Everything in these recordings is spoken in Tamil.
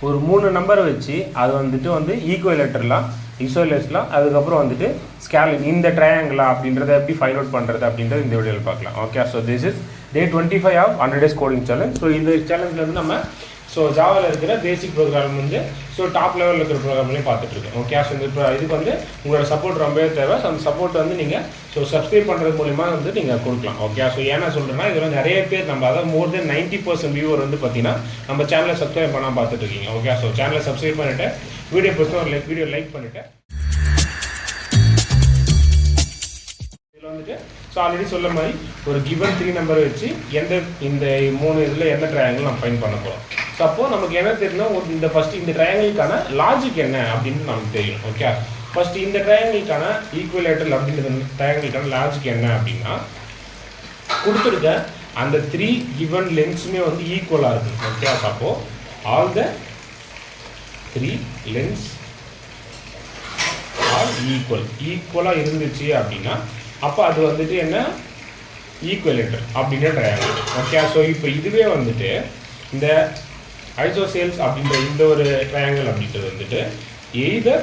ஒரு 3 நம்பரை வச்சு அது வந்துட்டு ஈக்குவலேட்டர்லாம் இசோலேஸ்லாம் அதுக்கப்புறம் வந்துட்டு ஸ்கேலின் இந்த ட்ரையாங்கிளா அப்படின்றத எப்படி ஃபைண்ட் அவுட் பண்ணுறது அப்படின்றது இந்த வீடியோவில் பார்க்கலாம். Okay, so this is day 25 of 100 days coding challenge. So இந்த சேலஞ்சில் நம்ம ஜாவாவில் இருக்கிற பேசிக் ப்ரோக்ராம் டாப் லெவலில் இருக்கிற ப்ரோக்ராம்லேயும் பார்த்துட்ருக்கோம். ஓகே, ஸோ இதுக்கு உங்களோட சப்போர்ட் ரொம்பவே தேவை. ஸோ அந்த சப்போர்ட் நீங்கள் சப்ஸ்கிரைப் பண்ணுறது மூலிமா நீங்கள் கொடுக்கலாம். ஓகே, ஸோ ஏன்னா சொல்கிறேன்னா இதில் நிறைய பேர் நம்ம அதாவது மோர் தென் 90% வியூவர் பார்த்தீங்கன்னா நம்ம சேனலை சப்ஸ்கிரைப் பண்ணால் பார்த்துட்ருக்கீங்க. ஓகே, ஸோ சேனலை சப்ஸ்கிரைப் பண்ணிவிட்டு வீடியோ பொறுத்த ஒரு வீடியோ லைக் பண்ணிவிட்டு இதில் ஸோ ஆல்ரெடி சொல்ல மாதிரி ஒரு கிவன் 3 நம்பரை வச்சு இந்த 3 இதில் எந்த ட்ரையாங்கிள் நம்ம ஃபைண்ட் பண்ண போகிறோம். ஸோ அப்போது நமக்கு என்ன தெரியும்னா ஃபஸ்ட்டு இந்த ட்ரையாங்கிளுக்கான லாஜிக் என்ன அப்படின்னு நமக்கு தெரியும். ஓகே, ஃபஸ்ட்டு இந்த ட்ரையாங்கிளுக்கான ஈக்குவலேட்டர் அப்படின்ற ட்ரையாங்கிளுக்கான லாஜிக் என்ன அப்படின்னா கொடுத்துருக்க அந்த 3 கிவன் லென்ஸுமே ஈக்குவலாக இருக்குது. ஓகே, அப்போது ஆல் த 3 லென்ஸ் ஆர் ஈக்குவலாக இருந்துச்சு அப்படின்னா அப்போ அது என்ன ஈக்குவலேட்டர் அப்படின்ற ட்ரையாங்கிள். ஓகே, ஸோ இப்போ இதுவே இந்த ஐசோசேல்ஸ் அப்படின்ற இந்த ஒரு ட்ரையாங்கிள் அப்படின்றது எய்தர்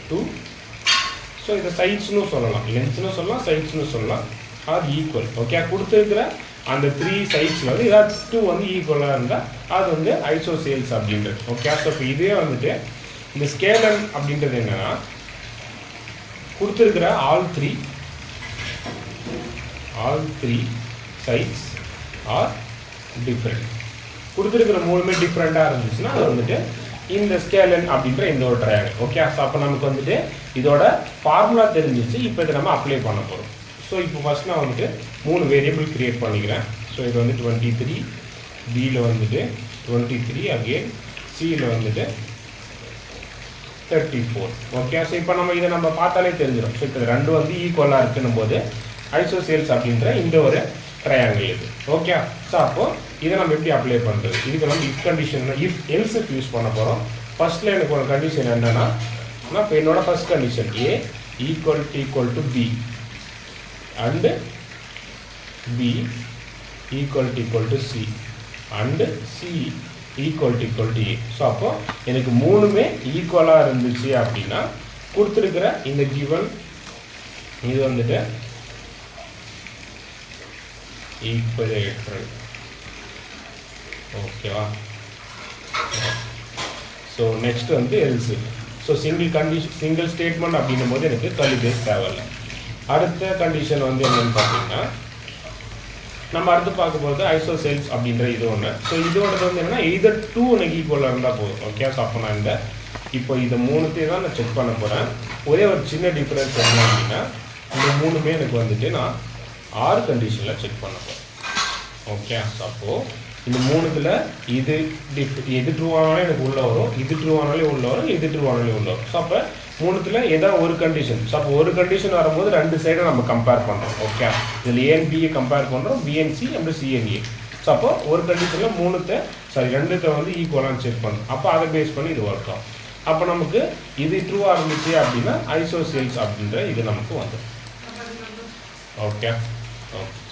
2 ஸோ இதை சைட்ஸ்னு சொல்லலாம், லென்ஸ்னு சொல்லலாம், சைட்ஸ்னு சொல்லலாம், ஆர் ஈக்குவல். ஓகே, கொடுத்துருக்கிற அந்த 3 சைட்ஸில் ஏதாவது 2 ஈக்குவலாக இருந்தால் அது ஐசோசேல்ஸ் அப்படின்றது. ஓகே, ஸோ இப்போ இதுவே இந்த ஸ்கேலன் அப்படின்றது என்னன்னா கொடுத்துருக்கிற all three sides are different. கொடுத்துருக்கிற 3மே டிஃப்ரெண்ட்டாக இருந்துச்சுன்னா அது இந்த ஸ்கேலன் அப்படின்ற இந்த ஒரு ட்ரையாங்கிள். ஓகே, ஸோ அப்போ நமக்கு இதோட ஃபார்முலா தெரிஞ்சிச்சு. இப்போ இதை நம்ம அப்ளை பண்ண போகிறோம். ஸோ இப்போ ஃபஸ்ட் நான் 3 வேரியபிள் க்ரியேட் பண்ணிக்கிறேன். ஸோ இது 23, பியில் 23, அகெயின் சியில் 34. ஓகே, ஸோ இப்போ இதை நம்ம பார்த்தாலே தெரிஞ்சிடும். ஸோ இப்போ 2 ஈக்குவலாக இருக்குன்னும் போது ஐசோசேல்ஸ் அப்படின்ற இந்த ஒரு ட்ரையாங்கிள் இது. ஓகே, ஸோ அப்போது இதை நம்ம எப்படி அப்ளை பண்ணுறது, இதுக்கு நம்ம இஃப் கண்டிஷன் எல்ஸ் யூஸ் பண்ண போகிறோம். ஃபர்ஸ்ட்டில் எனக்கு ஒரு கண்டிஷன் என்னென்னா இப்போ என்னோட first condition A equal to B and B equal to C and C equal to A. So அப்போ எனக்கு 3மே ஈக்குவலாக இருந்துச்சு அப்படின்னா கொடுத்துருக்கிற இந்த கிவன் இது ஈக்குவலேட்டர். ஓகேவா? So next else. So single statement அப்படின்னும் போது எனக்கு கர்லி பிரேஸ் தேவையில்லை. அடுத்த கண்டிஷன் என்னன்னு பார்த்தீங்கன்னா நம்ம அடுத்து பார்க்கும்போது ஐசோசேல்ஸ் அப்படின்ற இது ஒன்று. ஸோ இதோடது என்னென்னா எய்தர் 2 எனக்கு ஈக்குவலாக இருந்தால் போதும். ஓகே, ஸோ அப்போ நான் இப்போ இதை 3த்தையும் தான் நான் செக் பண்ண போகிறேன். ஒரே ஒரு சின்ன டிஃப்ரென்ஸ் என்ன அப்படின்னா இந்த 3மே எனக்கு நான் ஆர் கண்டிஷனில் செக் பண்ண போகிறேன். ஓகே, ஸோ அப்போது இந்த 3த்தில் எது ட்ரூ ஆனாலும் எனக்கு உள்ளே வரும், இது ட்ரூ ஆனாலே உள்ளே வரும், இது ட்ரூ ஆனாலே உள்ளே வரும். ஸோ அப்போ 3த்தில் ஏதாவது ஒரு கண்டிஷன். ஸோ அப்போ ஒரு கண்டிஷன் வரும்போது 2 சைடை நம்ம கம்பேர் பண்ணுறோம். ஓகே, இதில் ஏஎன்பியை கம்பேர் பண்ணுறோம், பிஎன்சி அப்புறம் சிஎன்ஏ. ஸோ அப்போ ஒரு கண்டிஷனில் 2த்தை ஈக்குவலாக செக் பண்ணுறோம். அப்போ அதை பேஸ் பண்ணி இது ஒர்க் ஆகும். அப்போ நமக்கு இது ட்ரூவாக இருந்துச்சு அப்படின்னா ஐசோசேல்ஸ் அப்படின்ற இது நமக்கு வந்துடும். Okay,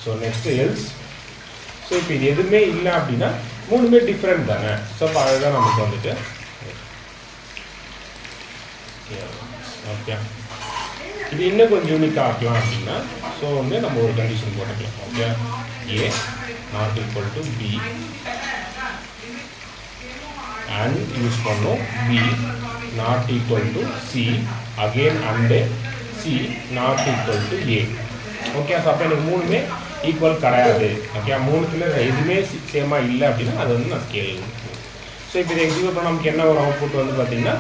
so next else. So இப்போ இது எதுவுமே இல்லை அப்படின்னா 3மே டிஃப்ரெண்ட் தானே. ஸோ அப்போ அதுதான் நமக்கு ஓகே, இது இன்னும் கொஞ்சம் யூனிக்காக ஆக்கலாம் அப்படின்னா ஸோ நம்ம ஒரு கண்டிஷன் போட்டுக்கலாம். Okay, A not equal to B and use பண்ணோம் B not equal to C again and C not equal to A. Okay, so அப்போ எனக்கு 3மே ஈக்குவல் கிடையாது. ஓகே, 3த்துல எதுவுமே சேமாக இல்லை அப்படின்னா அது நான் ஸ்கேல். ஸோ இப்போ இதை எக்ஸிக்யூட் பண்ண நமக்கு என்ன ஒரு அவுட்புட் பார்த்தீங்கன்னா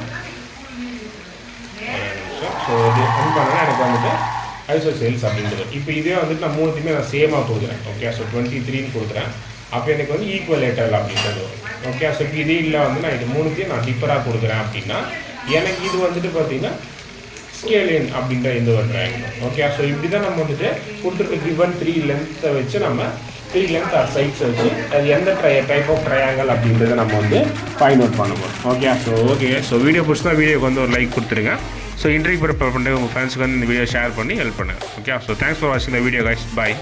ஸோ இது பண்ணால் எனக்கு ஐசோசேல்ஸ் அப்படின்றது. இப்போ இதே நான் 3த்தையுமே நான் சேமாக கொடுக்குறேன். ஓகே, ஸோ 23ன்னு கொடுக்குறேன். அப்போ எனக்கு ஈக்குவலேட்டர் அப்படின்றது வரும். ஓகே, ஸோ இப்போ இதே இல்லை நான் இது 3த்தையும் நான் டிஃபராக கொடுக்குறேன் அப்படின்னா எனக்கு இது பார்த்தீங்கன்னா ஸ்கேலின் அப்படின்ற இந்த ஒரு ட்ரையாங்கிள். ஓகே, ஸோ இப்படி தான் நம்ம கொடுத்துருக்க கிவன் 3 லென்த்தை வச்சு நம்ம 3 லென்த் ஆர் சைட்ஸை வச்சு அது எந்த டைப் ஆஃப் ட்ரையாங்கிள் அப்படின்றத நம்ம ஃபைண்ட் அவுட் பண்ணுவோம். ஓகே, ஸோ வீடியோ பிடிச்சா வீடியோக்கு ஒரு லைக் கொடுத்துருங்க. ஸோ இன்டர்வியூ ப்ரிப்பேர் பண்ணிட்டு உங்கள் ஃப்ரெண்ட்ஸுக்கு இந்த வீடியோ ஷேர் பண்ணி ஹெல்ப் பண்ணுங்கள். ஓகே, ஸோ தேங்க்ஸ் ஃபார் வாட்சிங் த வீடியோ கைஸ். பாய்.